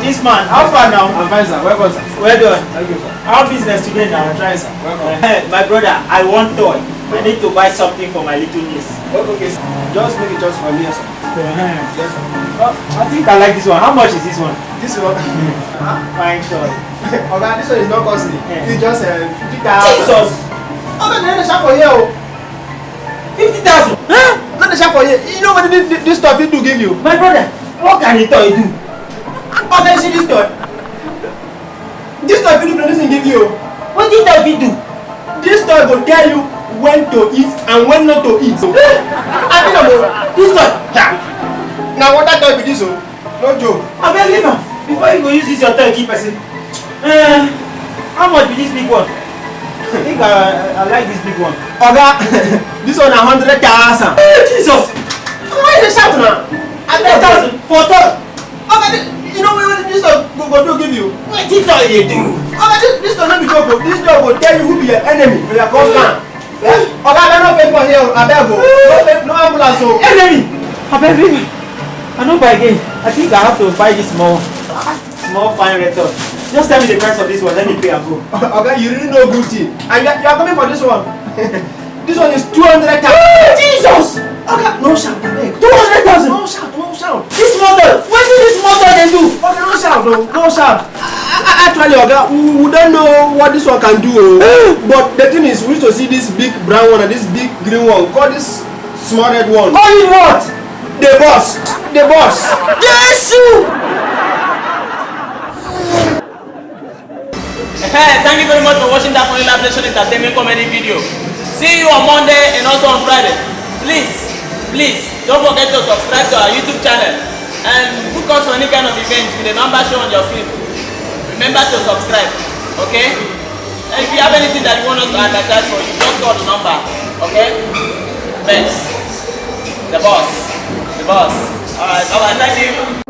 This man, how far now? I'm fine, sir. Welcome, sir. Well done. Thank you, sir. How business today now? I'm trying, sir. Welcome. My brother, I want toy. I need to buy something for my little niece. Okay, sir. Just make it just for me, sir. Yes, sir. I think I like this one. How much is this one? This one? Fine toy. Okay, this one is not costly. It's just 50,000. Jesus! Okay, then the shop for here. 50,000! Huh? Not the shop for here. You know what this stuff it do give you? My brother, what can the toy do? Okay, see this toy. This toy it doesn't give you. What did that do? This toy will tell you when to eat and when not to eat. I mean, This toy? now what that toy be this one? No joke. I better leave am. Before you go use this your toy keep person. How much be this big one? I think I like this big one. Oga, this one 100,000. Jesus! Why is the shout now? 100,000 for toy? Okay, you know what this dog go do give you? What did toy they do? Okay, this dog not be joke. This dog will tell you who be your enemy for your custom. Oga, I don't pay for here. I beg go. No ambulance. Enemy! I beg leave. I no buy again. I think I have to buy this small fine red toy. Just tell me the price of this one. Let me pay and go. Okay, you really know good thing. And you are coming for this one. This one is 200,000. Jesus! Okay, no shout. 200,000! No shout. No shout. This model! What did this model they do? Okay, no shout. No shout. Actually, Oga, we don't know what this one can do. But the thing is, we need to see this big brown one and this big green one. Call this small red one. Only what? The boss. The boss. Jesus! Thank you very much for watching that Funny Life Nation entertainment comedy video. See you on Monday and also on Friday. Please don't forget to subscribe to our YouTube channel and book us for any kind of event with the number shown on your screen. Remember to subscribe, okay? And if you have anything that you want us to advertise for, you just call the number, okay? Thanks. The boss. Alright, thank you.